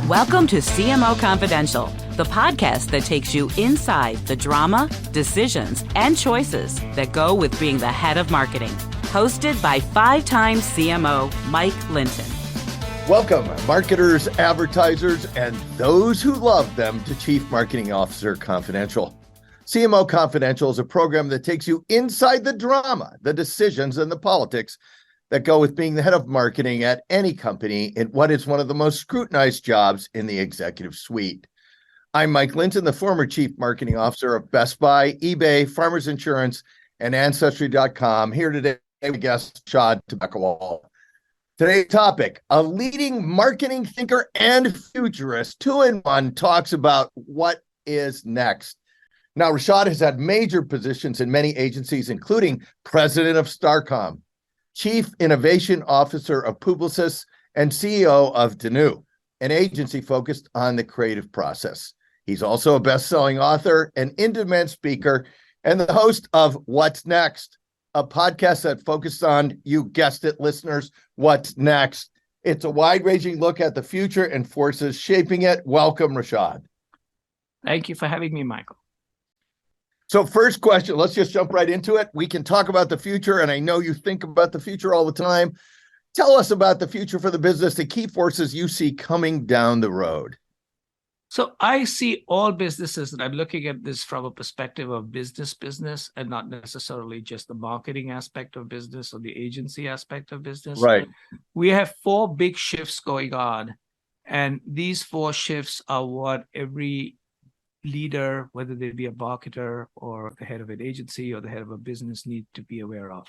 Welcome to CMO Confidential, the podcast that takes you inside the drama, decisions, and choices that go with being the head of marketing. Hosted by five-time CMO Mike Linton. Welcome, marketers, advertisers, and those who love them to Chief Marketing Officer Confidential. CMO Confidential is a program that takes you inside the drama, the decisions, and the politics that go with being the head of marketing at any company in what is one of the most scrutinized jobs in the executive suite. I'm Mike Linton, the former Chief Marketing Officer of Best Buy, eBay, Farmers Insurance, and Ancestry.com. Here today with guest Rishad Tobaccowala. Today's topic, a leading marketing thinker and futurist, 2-in-1, talks about what is next. Now, Rishad has had major positions in many agencies, including president of Starcom, Chief Innovation Officer of Publicis, and CEO of Danu, an agency focused on the creative process. He's also a best-selling author, an in-demand speaker, and the host of What's Next, a podcast that focuses on, you guessed it, listeners, what's next. It's a wide-ranging look at the future and forces shaping it. Welcome, Rishad. Thank you for having me, Michael. So first question, let's just jump right into it. We can talk about the future, and I know you think about the future all the time. Tell us about the future for the business, the key forces you see coming down the road. So I see all businesses, and I'm looking at this from a perspective of business, and not necessarily just the marketing aspect of business or the agency aspect of business. Right. We have four big shifts going on, and these four shifts are what every leader, whether they be a marketer or the head of an agency or the head of a business, need to be aware of.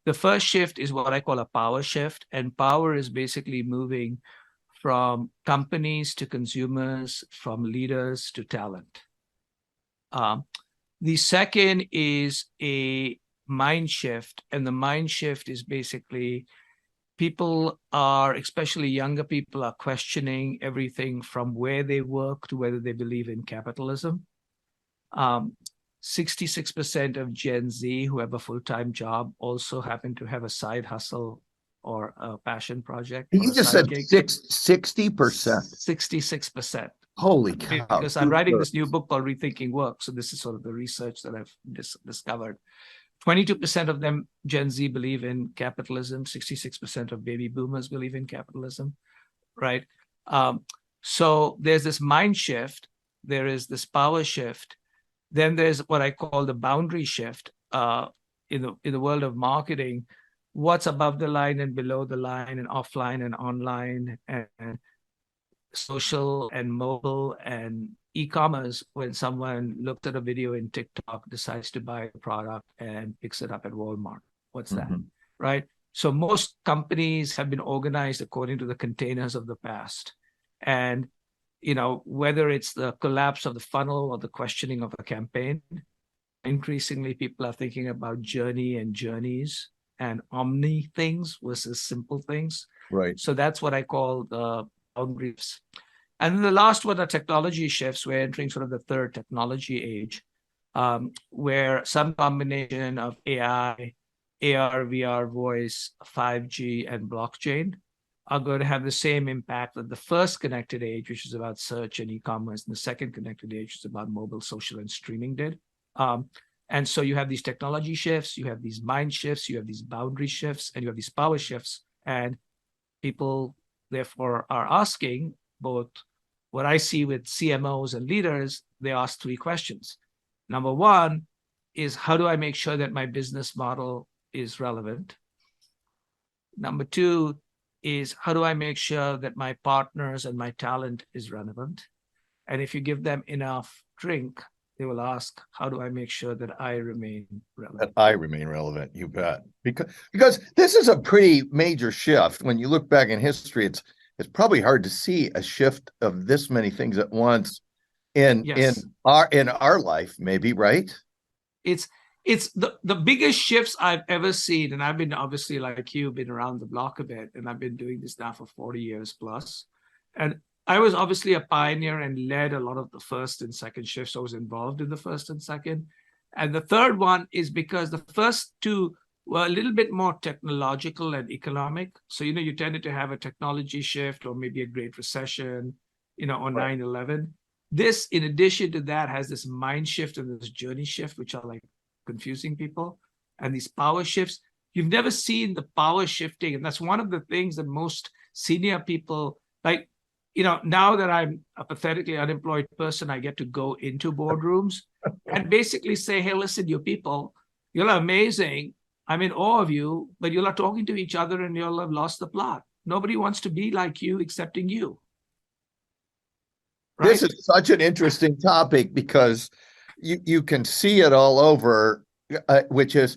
The first shift is what I call a power shift, and power is basically moving from companies to consumers, from leaders to talent. The second is a mind shift, and the mind shift is basically people are, especially younger people, are questioning everything from where they work to whether they believe in capitalism. 66% of Gen Z who have a full-time job also happen to have a side hustle or a passion project. You just said 60%. 66%. Holy cow. Because I'm writing this new book called Rethinking Work. So this is sort of the research that I've discovered. 22% of them, Gen Z, believe in capitalism. 66% of baby boomers believe in capitalism, right? So there's this mind shift. There is this power shift. Then there's what I call the boundary shift in the world of marketing. What's above the line and below the line and offline and online and social and mobile and e-commerce. When someone looked at a video in TikTok, decides to buy a product and picks it up at Walmart. What's that, right? So most companies have been organized according to the containers of the past. And, you know, whether it's the collapse of the funnel or the questioning of a campaign, increasingly people are thinking about journey and journeys and omni things versus simple things. Right. So that's what I call the boundaries. And then the last one are technology shifts. We're entering sort of the third technology age, where some combination of AI, AR, VR, voice, 5G, and blockchain are going to have the same impact that the first connected age, which is about search and e-commerce, and the second connected age, which is about mobile, social, and streaming did. And so you have these technology shifts, you have these mind shifts, you have these boundary shifts, and you have these power shifts. And people, therefore, are asking both what I see with CMOs and leaders. They ask three questions. Number one is, how do I make sure that my business model is relevant? Number two is, how do I make sure that my partners and my talent is relevant? And if you give them enough drink, they will ask, how do I make sure that I remain relevant? That I remain relevant, you bet. Because this is a pretty major shift. When you look back in history, it's probably hard to see a shift of this many things at once in our life, maybe, right? It's the biggest shifts I've ever seen, and I've been, obviously, like you, been around the block a bit, and I've been doing this now for 40 years plus. And I was obviously a pioneer and led a lot of the first and second shifts. I was involved in the first and second. And the third one is because the first two were a little bit more technological and economic. So, you tended to have a technology shift or maybe a great recession, on Right. 9/11. This, in addition to that, has this mind shift and this journey shift, which are like confusing people, and these power shifts. You've never seen the power shifting, and that's one of the things that most senior people like. Now that I'm a pathetically unemployed person, I get to go into boardrooms and basically say, hey, listen, you people, you're amazing. I'm in awe of you, but you're not talking to each other and you'll have lost the plot. Nobody wants to be like you excepting you. Right? This is such an interesting topic because you can see it all over, which is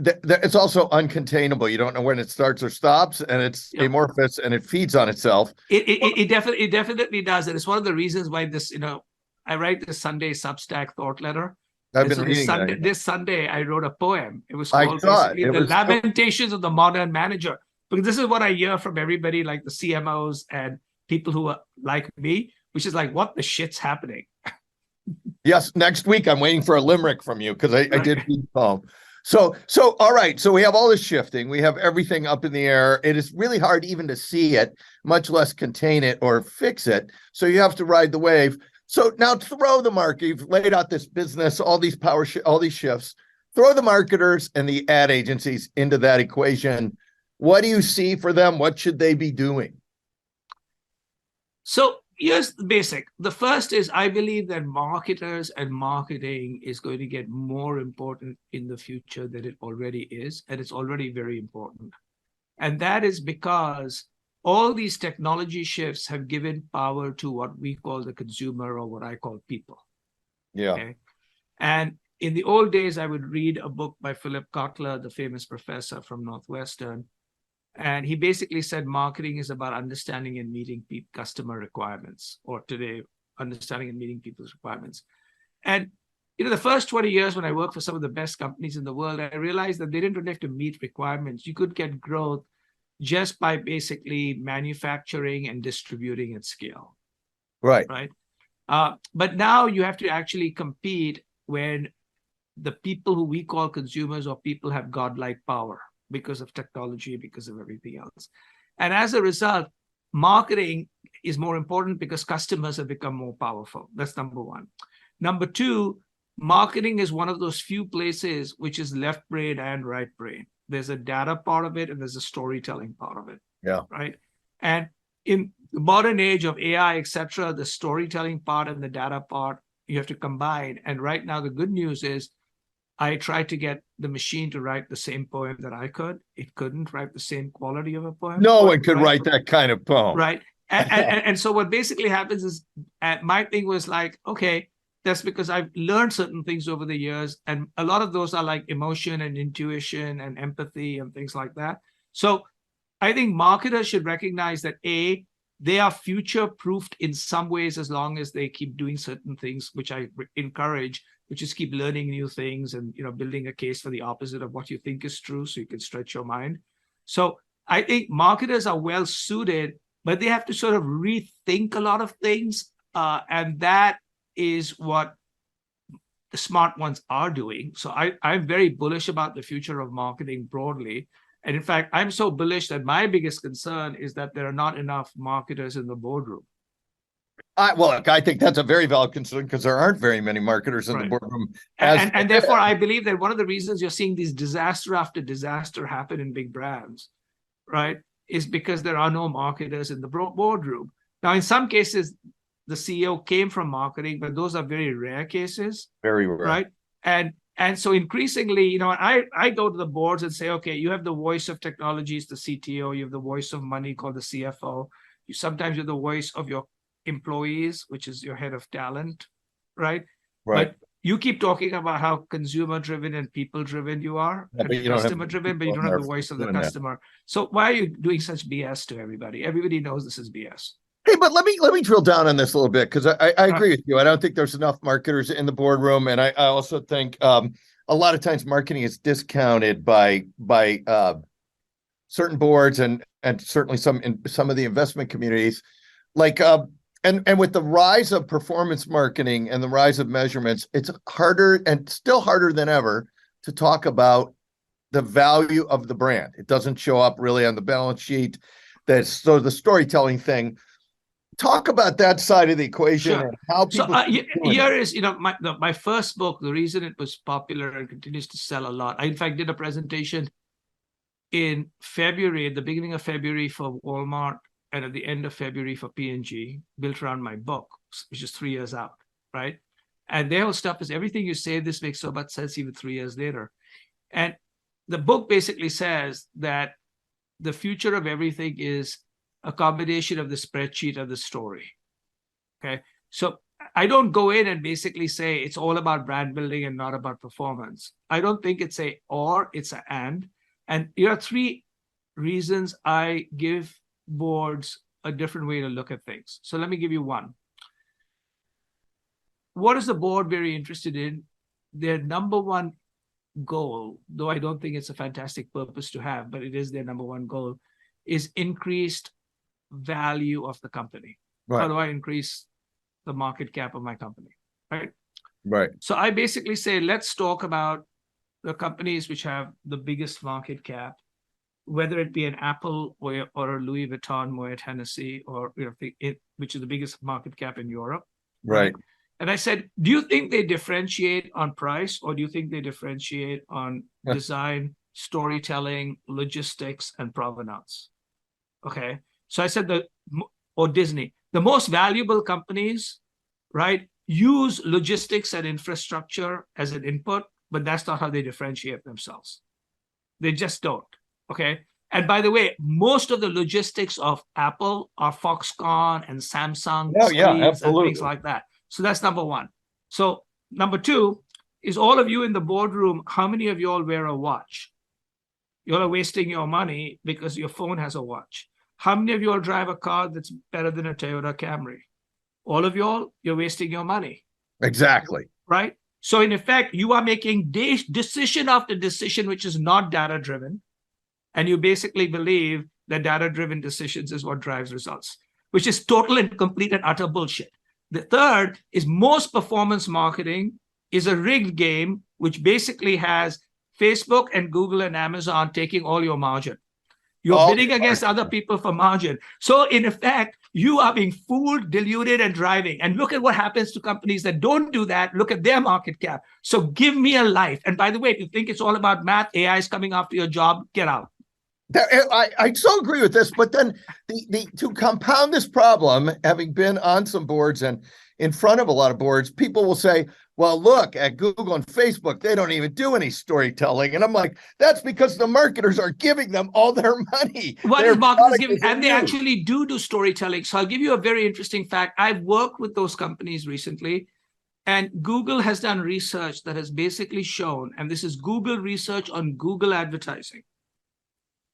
it's also uncontainable. You don't know when it starts or stops, and it's amorphous and it feeds on itself. It definitely does, and it's one of the reasons why this. I write this Sunday Substack thought letter. I've been reading that. This Sunday, I wrote a poem. It was called basically The Lamentations of the Modern Manager, because this is what I hear from everybody, like the CMOs and people who are like me, which is like, what the shit's happening? Yes, next week I'm waiting for a limerick from you because I did read the poem. So all right. So we have all this shifting. We have everything up in the air. It is really hard even to see it, much less contain it or fix it. So you have to ride the wave. So now throw the market. You've laid out this business, all these all these shifts. Throw the marketers and the ad agencies into that equation. What do you see for them? What should they be doing? So here's the basic. The first is, I believe that marketers and marketing is going to get more important in the future than it already is, and it's already very important. And that is because all these technology shifts have given power to what we call the consumer, or what I call people. Yeah. Okay? And in the old days, I would read a book by Philip Kotler, the famous professor from Northwestern. And he basically said marketing is about understanding and meeting customer requirements, or today, understanding and meeting people's requirements. And the first 20 years when I worked for some of the best companies in the world, I realized that they didn't really have to meet requirements. You could get growth just by basically manufacturing and distributing at scale. Right. But now you have to actually compete when the people who we call consumers or people have godlike power, because of technology, because of everything else. And as a result, marketing is more important because customers have become more powerful. That's number one. Number two, marketing is one of those few places which is left brain and right brain. There's a data part of it and there's a storytelling part of it. Yeah. Right. And in the modern age of AI, etc., the storytelling part and the data part, you have to combine. And right now, the good news is, I tried to get the machine to write the same poem that I could. It couldn't write the same quality of a poem. No one could write that kind of poem. Right. And so what basically happens is, my thing was like, okay, that's because I've learned certain things over the years. And a lot of those are like emotion and intuition and empathy and things like that. So I think marketers should recognize that, A, they are future-proofed in some ways as long as they keep doing certain things, which I encourage, which is keep learning new things and building a case for the opposite of what you think is true, so you can stretch your mind. So I think marketers are well suited, but they have to sort of rethink a lot of things, and that is what the smart ones are doing. So I'm very bullish about the future of marketing broadly. And in fact, I'm so bullish that my biggest concern is that there are not enough marketers in the boardroom. Well, I think that's a very valid concern because there aren't very many marketers in the boardroom. And therefore, I believe that one of the reasons you're seeing these disaster after disaster happen in big brands, right, is because there are no marketers in the boardroom. Now, in some cases, the CEO came from marketing, but those are very rare cases. Very rare. Right? And so increasingly, I go to the boards and say, okay, you have the voice of technology, it's the CTO. You have the voice of money called the CFO. You sometimes have the voice of your employees, which is your head of talent, right? But you keep talking about how consumer-driven and people-driven you are, customer-driven, but you don't have the voice of the customer. So why are you doing such BS to everybody? Everybody knows this is BS. Hey, but let me drill down on this a little bit, because I agree with you. I don't think there's enough marketers in the boardroom, and I also think a lot of times marketing is discounted by certain boards and certainly some of the investment communities, like and with the rise of performance marketing and the rise of measurements, it's harder and still harder than ever to talk about the value of the brand. It doesn't show up really on the balance sheet. So the storytelling thing. Talk about that side of the equation Sure. and how So people. here is, my first book, the reason it was popular and continues to sell a lot. I, in fact, did a presentation in February, at the beginning of February for Walmart, and at the end of February for P&G, built around my book, which is 3 years out, right? And their whole stuff is everything you say, this makes so much sense even 3 years later. And the book basically says that the future of everything is a combination of the spreadsheet and the story. Okay. So I don't go in and basically say it's all about brand building and not about performance. I don't think it's a or, it's an and. And here are 3 reasons I give boards a different way to look at things. So let me give you one. What is the board very interested in? Their number one goal, though I don't think it's a fantastic purpose to have, but it is their number one goal, is increased value of the company. Right. How do I increase the market cap of my company? Right. Right. So I basically say, let's talk about the companies which have the biggest market cap, whether it be an Apple or a Louis Vuitton, Moet Hennessy, or which is the biggest market cap in Europe. Right. And I said, do you think they differentiate on price, or do you think they differentiate on design, storytelling, logistics, and provenance? Okay. So I said or Disney, the most valuable companies, right, use logistics and infrastructure as an input, but that's not how they differentiate themselves. They just don't. Okay. And by the way, most of the logistics of Apple are Foxconn and Samsung screens and things like that. So that's number one. So number 2 is, all of you in the boardroom, how many of you all wear a watch? You all are wasting your money because your phone has a watch. How many of you all drive a car that's better than a Toyota Camry? All of you all, you're wasting your money. Exactly. Right? So in effect, you are making decision after decision, which is not data-driven. And you basically believe that data-driven decisions is what drives results, which is total and complete and utter bullshit. The third is, most performance marketing is a rigged game, which basically has Facebook and Google and Amazon taking all your margin. You're bidding against other people for margin. So in effect, you are being fooled, deluded, and driving. And look at what happens to companies that don't do that. Look at their market cap. So give me a life. And by the way, if you think it's all about math, AI is coming after your job, get out. I so agree with this, but then to compound this problem, having been on some boards and in front of a lot of boards, people will say, well, look, at Google and Facebook, they don't even do any storytelling. And I'm like, that's because the marketers are giving them all their money. What is marketers giving? And they actually do storytelling. So I'll give you a very interesting fact. I've worked with those companies recently, and Google has done research that has basically shown, and this is Google research on Google advertising,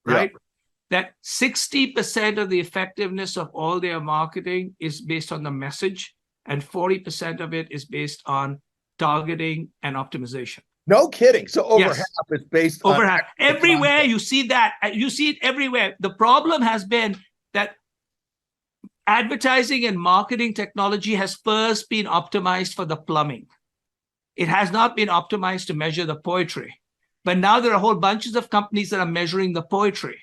right? Yeah. That 60% of the effectiveness of all their marketing is based on the message, and 40% of it is based on targeting and optimization. No kidding. So over half is based on half. Everywhere you see that. You see it everywhere. The problem has been that advertising and marketing technology has first been optimized for the plumbing. It has not been optimized to measure the poetry. But now there are whole bunches of companies that are measuring the poetry,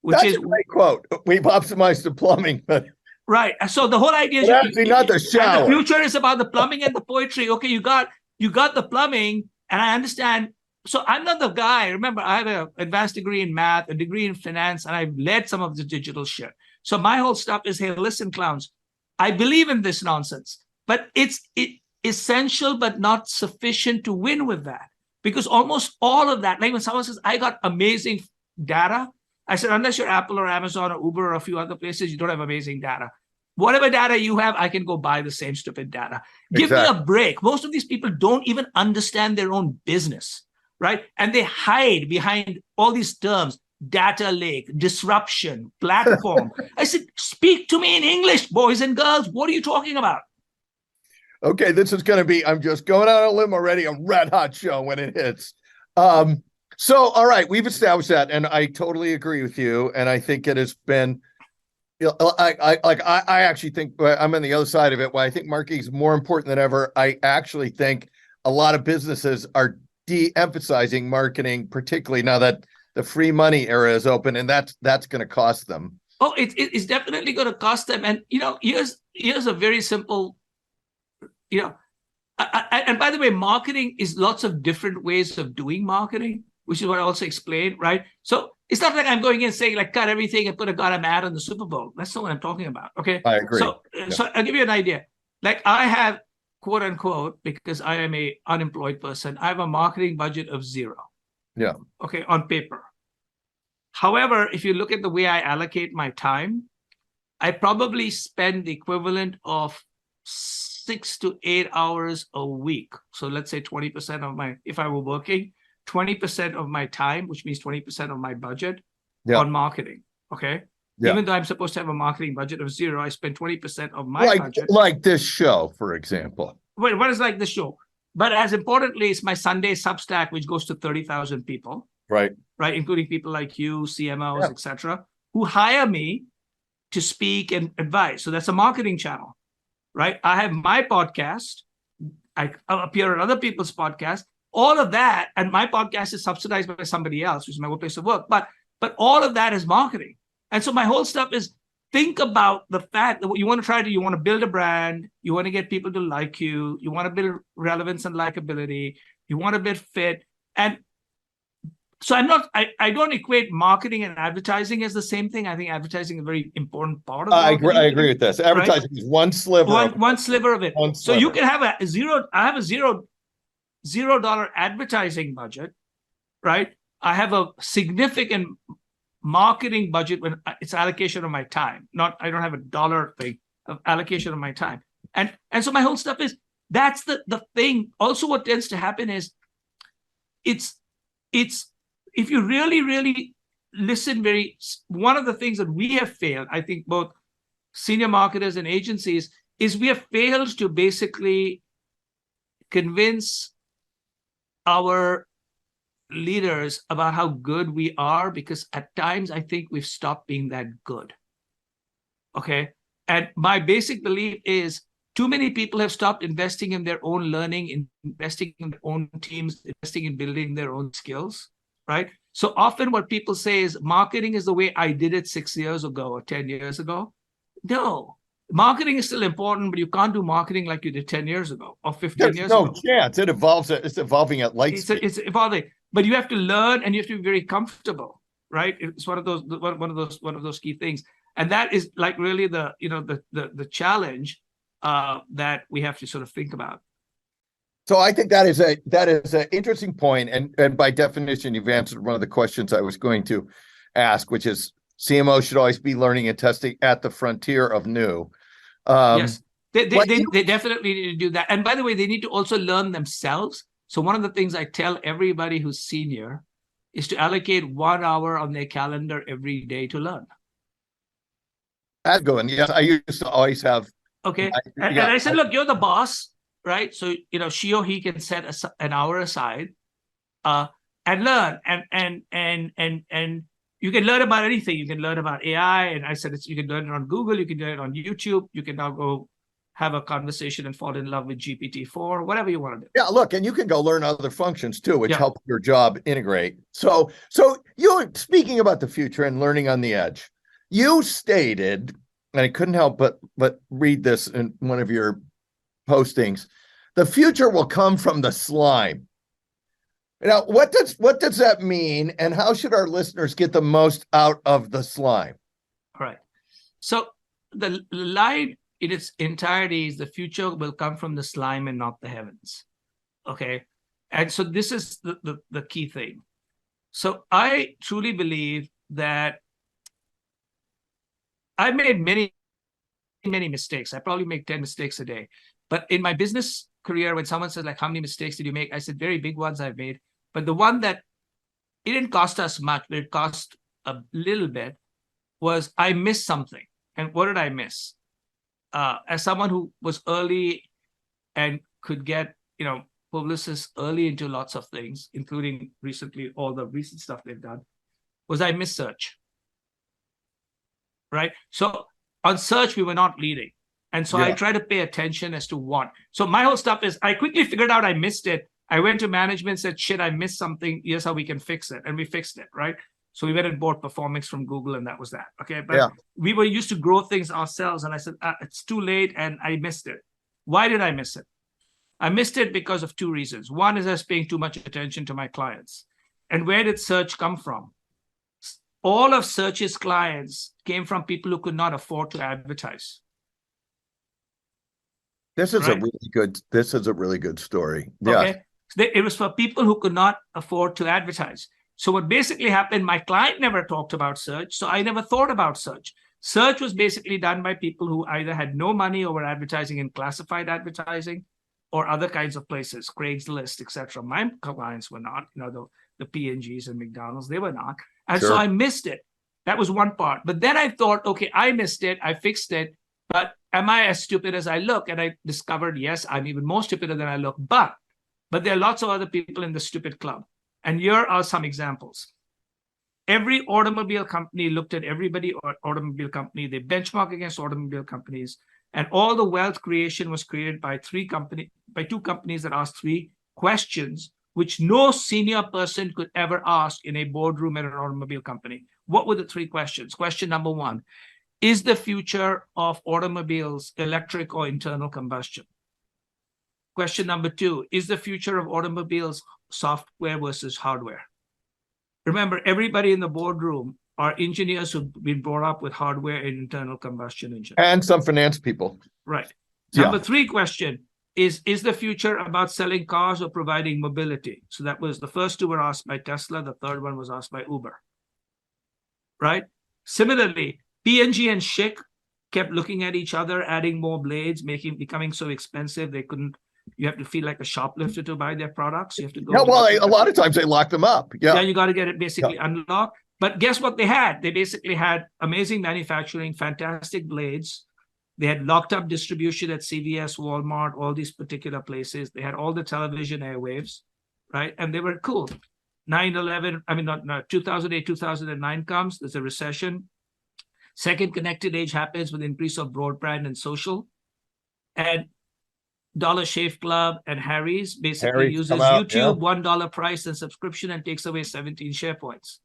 which That's a great quote. We've optimized the plumbing, but right. So the whole idea is actually not the shower. The future is about the plumbing and the poetry. Okay, you got the plumbing, and I understand. So I'm not the guy. Remember, I have an advanced degree in math, a degree in finance, and I've led some of the digital shit. So my whole stuff is, hey, listen, clowns, I believe in this nonsense, but it's essential but not sufficient to win with that. Because almost all of that, like when someone says, I got amazing data, I said, unless you're Apple or Amazon or Uber or a few other places, you don't have amazing data. Whatever data you have, I can go buy the same stupid data. Give me a break. Most of these people don't even understand their own business, right? And they hide behind all these terms, data lake, disruption, platform. I said, speak to me in English, boys and girls. What are you talking about? Okay, this is going to be, I'm just going out on a limb already, a red hot show when it hits. So, all right, we've established that, and I totally agree with you. And I think it has been, I actually think I'm on the other side of it. Why I think marketing is more important than ever. I actually think a lot of businesses are de-emphasizing marketing, particularly now that the free money era is open, and that's going to cost them. Oh, it's definitely going to cost them. And, here's a very simple, and by the way, marketing is lots of different ways of doing marketing, which is what I also explained, right? So it's not like I'm going in saying like cut everything and put a goddamn ad on the Super Bowl. That's not what I'm talking about. Okay. I agree. So I'll give you an idea. Like I have, quote unquote, because I am a unemployed person, I have a marketing budget of 0. Yeah. Okay, on paper. However, if you look at the way I allocate my time, I probably spend the equivalent of 6 to 8 hours a week. So let's say 20% of if I were working, 20% of my time, which means 20% of my budget on marketing. Okay. Yeah. Even though I'm supposed to have a marketing budget of 0, I spend 20% of my budget. Like this show, for example. Wait, what is like the show? But as importantly, it's my Sunday Substack, which goes to 30,000 people. Right. Including people like you, CMOs, etc., who hire me to speak and advise. So that's a marketing channel, right? I have my podcast. I appear on other people's podcasts. All of that, and my podcast is subsidized by somebody else, which is my workplace of work. But all of that is marketing. And so my whole stuff is think about the fact that what you want to try to do, you want to build a brand, you want to get people to like you, you want to build relevance and likability, you want to build fit. And so I don't equate marketing and advertising as the same thing. I think advertising is a very important part of it. I agree with this. Advertising is one sliver. One sliver of it. So you can have I have a $0 advertising budget, right? I have a significant marketing budget when it's allocation of my time. I don't have a dollar thing of allocation of my time. And so my whole stuff is that's the thing. Also, what tends to happen is it's if you really, really listen one of the things that we have failed, I think both senior marketers and agencies, is we have failed to basically convince our leaders about how good we are, because at times I think we've stopped being that good. Okay. And my basic belief is too many people have stopped investing in their own learning, investing in their own teams, investing in building their own skills. Right. So often what people say is marketing is the way I did it 6 years ago or 10 years ago. No, marketing is still important, but you can't do marketing like you did 10 years ago or 15 years ago. No chance. It evolves. It's evolving at light speed. It's evolving, but you have to learn and you have to be very comfortable. Right. It's one of those key things. And that is like really the challenge that we have to sort of think about. So I think that is an interesting point, and by definition, you've answered one of the questions I was going to ask, which is CMO should always be learning and testing at the frontier of new. Yes, they definitely need to do that. And by the way, they need to also learn themselves. So one of the things I tell everybody who's senior is to allocate 1 hour on their calendar every day to learn. That's good. Yes, I used to always have. Okay, and I said, look, you're the boss. Right. So, she or he can set an hour aside and learn and you can learn about anything. You can learn about AI. And I said, you can learn it on Google. You can learn it on YouTube. You can now go have a conversation and fall in love with GPT-4, whatever you want to do. Yeah, look, and you can go learn other functions too, which help your job integrate. So you speaking about the future and learning on the edge, you stated, and I couldn't help but read this in one of your postings, the future will come from the slime. Now, what does that mean, and how should our listeners get the most out of the slime? All right. So the line in its entirety is the future will come from the slime and not the heavens. Okay. And so this is the key thing. So I truly believe that I made many mistakes. I probably make 10 mistakes a day. But in my business career, when someone says, like, how many mistakes did you make? I said, very big ones I've made. But the one that it didn't cost us much, but it cost a little bit, was I missed something. And what did I miss? As someone who was early and could get, Publicis early into lots of things, including recently, all the recent stuff they've done, was I missed search. Right? So on search, we were not leading. And so I try to pay attention as to what. So my whole stuff is I quickly figured out I missed it. I went to management, said, shit, I missed something. Here's how we can fix it. And we fixed it, right? So we went and bought Performix from Google, and that was that. Okay. But Yeah. we were used to grow things ourselves. And I said, it's too late, and I missed it. Why did I miss it? I missed it because of two reasons. One is I was paying too much attention to my clients. And where did search come from? All of search's clients came from people who could not afford to advertise. This is Right? a really good story. Yeah. Okay. It was for people who could not afford to advertise. So what basically happened, my client never talked about search, so I never thought about search. Search was basically done by people who either had no money or were advertising in classified advertising or other kinds of places, Craigslist, etc. My clients were not, the P&Gs and McDonald's, they were not. And Sure. so I missed it. That was one part. But then I thought, okay, I missed it, I fixed it, but am I as stupid as I look? And I discovered, yes, I'm even more stupider than I look, but there are lots of other people in the stupid club. And here are some examples. Every automobile company looked at everybody automobile company. They benchmark against automobile companies. And all the wealth creation was created by two companies that asked three questions, which no senior person could ever ask in a boardroom at an automobile company. What were the three questions? Question number one, is the future of automobiles electric or internal combustion? Question number two, is the future of automobiles software versus hardware? Remember, everybody in the boardroom are engineers who've been brought up with hardware and internal combustion engine. And some finance people. Right. Yeah. Number three question is the future about selling cars or providing mobility? So that was the first two were asked by Tesla. The third one was asked by Uber. Right? Similarly, P&G and Schick kept looking at each other, adding more blades, becoming so expensive they couldn't. You have to feel like a shoplifter to buy their products. You have to go. Yeah, well, a lot of times they lock them up. Yeah. Yeah, you got to get it basically unlocked. But guess what they had? They basically had amazing manufacturing, fantastic blades. They had locked up distribution at CVS, Walmart, all these particular places. They had all the television airwaves, right? And they were cool. 2008, 2009 comes. There's a recession. Second connected age happens with increase of broadband and social. And Dollar Shave Club and Harry's basically uses YouTube, $1 price and subscription, and takes away 17 share points.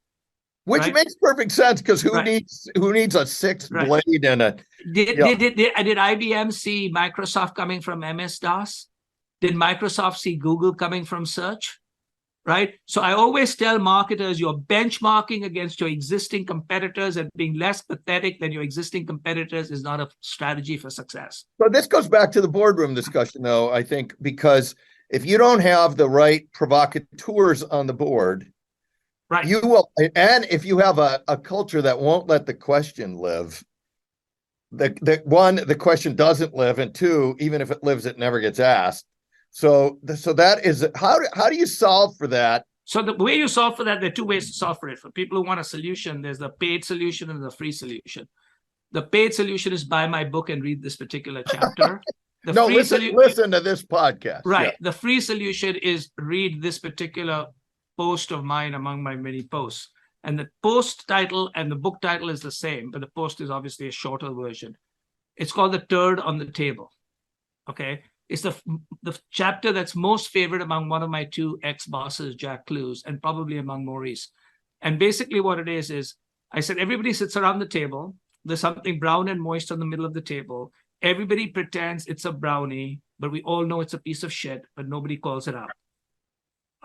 Which makes perfect sense, because who needs a sixth blade and a did IBM see Microsoft coming from MS-DOS? Did Microsoft see Google coming from search? Right? So I always tell marketers, you're benchmarking against your existing competitors, and being less pathetic than your existing competitors is not a strategy for success. So this goes back to the boardroom discussion, though, I think, because if you don't have the right provocateurs on the board, right, you will, and if you have a culture that won't let the question live, the question doesn't live, and two, even if it lives, it never gets asked. So that is, how do you solve for that? So the way you solve for that, there are two ways to solve for it. For people who want a solution, there's the paid solution and the free solution. The paid solution is buy my book and read this particular chapter. Listen to this podcast. Right. Yeah. The free solution is read this particular post of mine among my many posts. And the post title and the book title is the same, but the post is obviously a shorter version. It's called the Turd on the Table. Okay. It's the chapter that's most favorite among one of my two ex-bosses, Jack Clues, and probably among Maurice. And basically what it is I said, everybody sits around the table. There's something brown and moist on the middle of the table. Everybody pretends it's a brownie, but we all know it's a piece of shit, but nobody calls it out.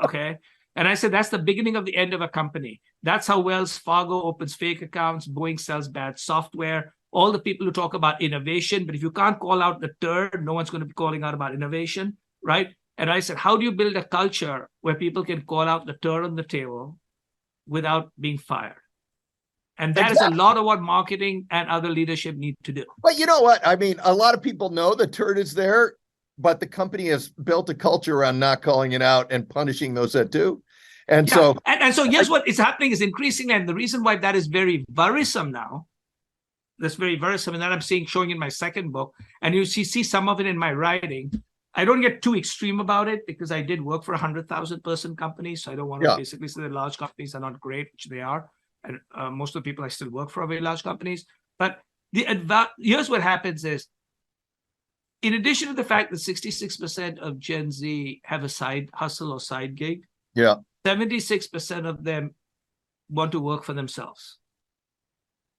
Okay? And I said, that's the beginning of the end of a company. That's how Wells Fargo opens fake accounts, Boeing sells bad software, all the people who talk about innovation, but if you can't call out the turd, no one's going to be calling out about innovation, right? And I said, how do you build a culture where people can call out the turd on the table without being fired? And that is a lot of what marketing and other leadership need to do. But you know what? I mean, a lot of people know the turd is there, but the company has built a culture around not calling it out and punishing those that do. And so here's what is happening is increasing. And the reason why that is very worrisome now, that's very worrisome, and that I'm showing in my second book, and you see some of it in my writing. I don't get too extreme about it because I did work for 100,000 person companies. So I don't want to basically say that large companies are not great, which they are. And most of the people I still work for are very large companies. But here's what happens is, in addition to the fact that 66% of Gen Z have a side hustle or side gig, 76% of them want to work for themselves.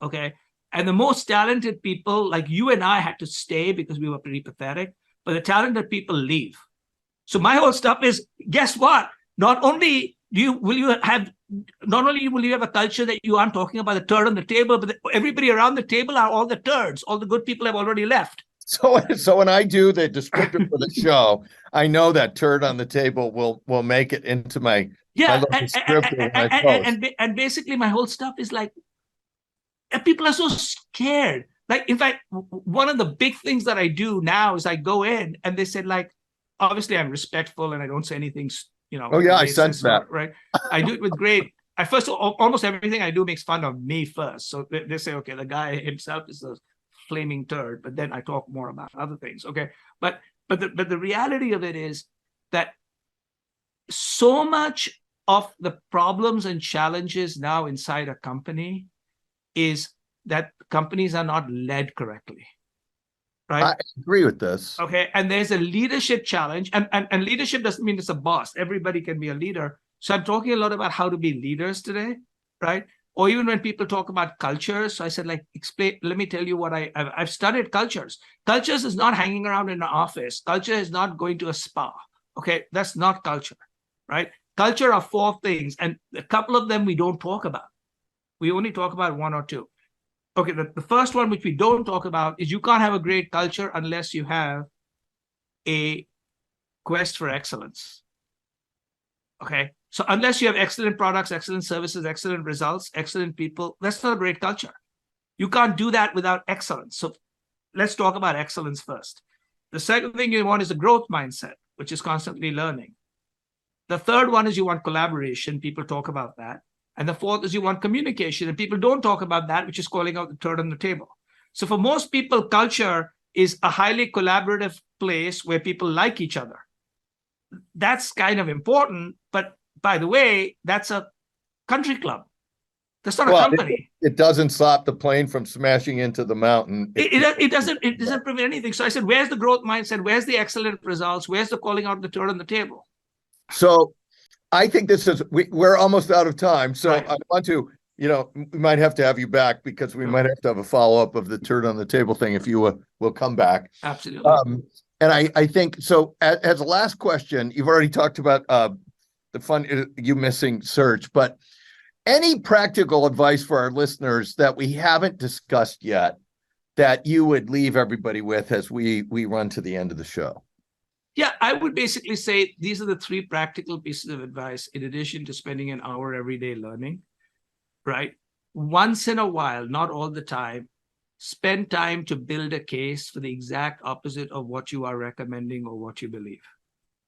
Okay. And the most talented people, like you and I, had to stay because we were pretty pathetic, but the talented people leave. So my whole stuff is, guess what? Not only will you have a culture that you aren't talking about the turd on the table, but everybody around the table are all the turds. All the good people have already left. So when I do the descriptor for the show, I know that turd on the table will make it into my descriptor. And basically my whole stuff is like, people are so scared. Like, in fact, one of the big things that I do now is I go in and they said, like, obviously I'm respectful and I don't say anything, Oh yeah, I sense that. Right. I do it with great. Almost everything I do makes fun of me first. So they say, okay, the guy himself is a flaming turd, but then I talk more about other things. Okay. But the reality of it is that so much of the problems and challenges now inside a company is that companies are not led correctly. Right? I agree with this. Okay. And there's a leadership challenge. And leadership doesn't mean it's a boss. Everybody can be a leader. So I'm talking a lot about how to be leaders today, right? Or even when people talk about cultures. So I said, like, let me tell you what I've studied cultures. Cultures is not hanging around in an office. Culture is not going to a spa. Okay. That's not culture, right? Culture are 4 things. And a couple of them we don't talk about. We only talk about 1 or 2. Okay, the first one, which we don't talk about, is you can't have a great culture unless you have a quest for excellence. Okay, so unless you have excellent products, excellent services, excellent results, excellent people, that's not a great culture. You can't do that without excellence. So let's talk about excellence first. The second thing you want is a growth mindset, which is constantly learning. The third one is you want collaboration. People talk about that. And the fourth is you want communication, and people don't talk about that, which is calling out the turd on the table. So for most people, culture is a highly collaborative place where people like each other. That's kind of important, but by the way, that's a country club. That's not a company. It doesn't stop the plane from smashing into the mountain. It doesn't prevent anything. So I said, where's the growth mindset? Where's the excellent results? Where's the calling out the turd on the table? So I think we're almost out of time. So right. I want to, we might have to have you back because we might have to have a follow-up of the turd on the table thing if you will come back. Absolutely. And I think, so as a last question, you've already talked about the fun, you missing search, but any practical advice for our listeners that we haven't discussed yet that you would leave everybody with as we run to the end of the show? Yeah, I would basically say these are the 3 practical pieces of advice in addition to spending an hour every day learning, right? Once in a while, not all the time, spend time to build a case for the exact opposite of what you are recommending or what you believe.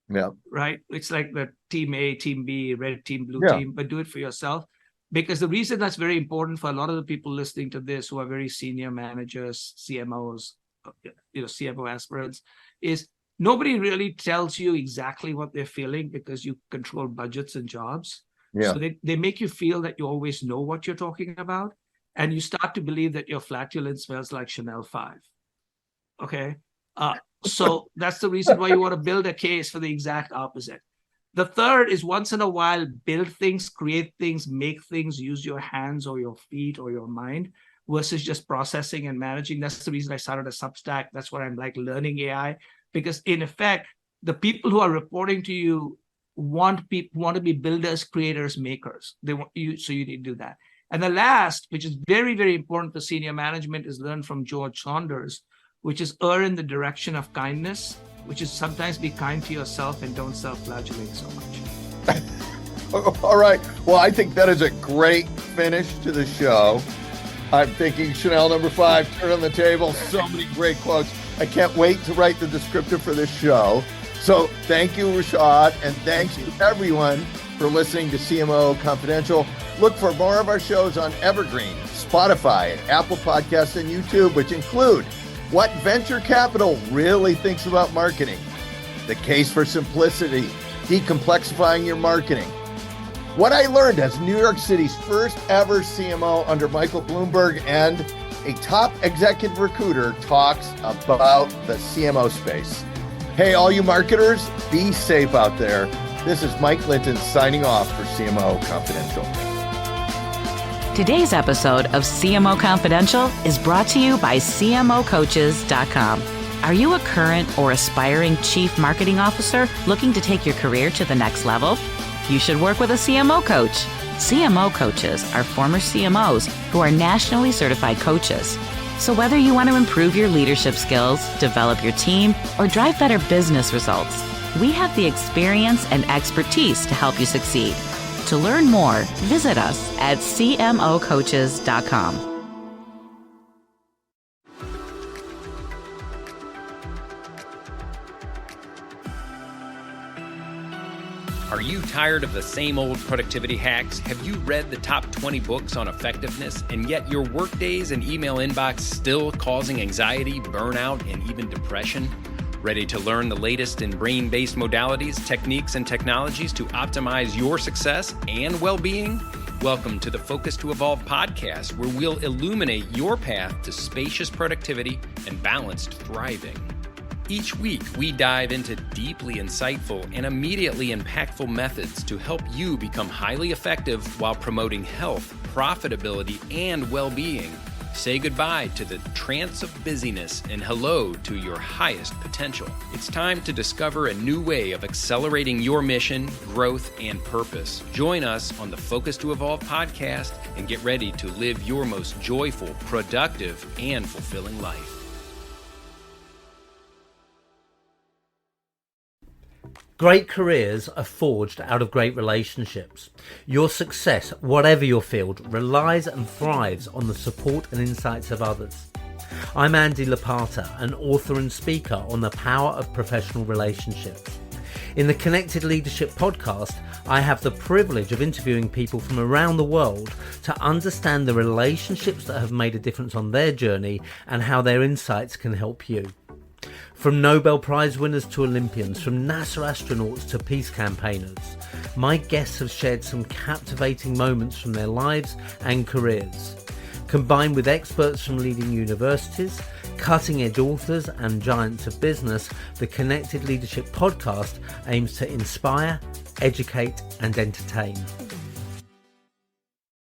Yeah. Right? It's like the team A, team B, red team, blue team, but do it for yourself. Because the reason that's very important for a lot of the people listening to this who are very senior managers, CMOs, CMO aspirants, is nobody really tells you exactly what they're feeling because you control budgets and jobs. Yeah. So they make you feel that you always know what you're talking about. And you start to believe that your flatulence smells like Chanel 5. Okay. So that's the reason why you want to build a case for the exact opposite. The third is once in a while, build things, create things, make things, use your hands or your feet or your mind versus just processing and managing. That's the reason I started a Substack. That's what I'm like, learning AI. Because in effect, the people who are reporting to you want to be builders, creators, makers. They want you, so you need to do that. And the last, which is very, very important for senior management, is learn from George Saunders, which is err in the direction of kindness, which is sometimes be kind to yourself and don't self-flagellate so much. All right. Well, I think that is a great finish to the show. I'm thinking Chanel number 5, turd on the table. So many great quotes. I can't wait to write the descriptor for this show. So thank you, Rishad, and thanks to everyone for listening to CMO Confidential. Look for more of our shows on Evergreen, Spotify, Apple Podcasts, and YouTube, which include What Venture Capital Really Thinks About Marketing, The Case for Simplicity, Decomplexifying Your Marketing, What I Learned as New York City's first ever CMO under Michael Bloomberg, and a top executive recruiter talks about the CMO space. Hey, all you marketers, be safe out there. This is Mike Linton signing off for CMO Confidential. Today's episode of CMO Confidential is brought to you by CMOcoaches.com. Are you a current or aspiring chief marketing officer looking to take your career to the next level? You should work with a CMO coach. CMO coaches are former CMOs who are nationally certified coaches. So whether you want to improve your leadership skills, develop your team, or drive better business results, we have the experience and expertise to help you succeed. To learn more, visit us at CMOcoaches.com. Are you tired of the same old productivity hacks? Have you read the top 20 books on effectiveness, and yet your workdays and email inbox still causing anxiety, burnout, and even depression? Ready to learn the latest in brain-based modalities, techniques, and technologies to optimize your success and well-being? Welcome to the Focus to Evolve podcast, where we'll illuminate your path to spacious productivity and balanced thriving. Each week, we dive into deeply insightful and immediately impactful methods to help you become highly effective while promoting health, profitability, and well-being. Say goodbye to the trance of busyness and hello to your highest potential. It's time to discover a new way of accelerating your mission, growth, and purpose. Join us on the Focus to Evolve podcast and get ready to live your most joyful, productive, and fulfilling life. Great careers are forged out of great relationships. Your success, whatever your field, relies and thrives on the support and insights of others. I'm Andy Lapata, an author and speaker on the power of professional relationships. In the Connected Leadership podcast, I have the privilege of interviewing people from around the world to understand the relationships that have made a difference on their journey and how their insights can help you. From Nobel Prize winners to Olympians, from NASA astronauts to peace campaigners, my guests have shared some captivating moments from their lives and careers. Combined with experts from leading universities, cutting-edge authors and giants of business, the Connected Leadership podcast aims to inspire, educate and entertain.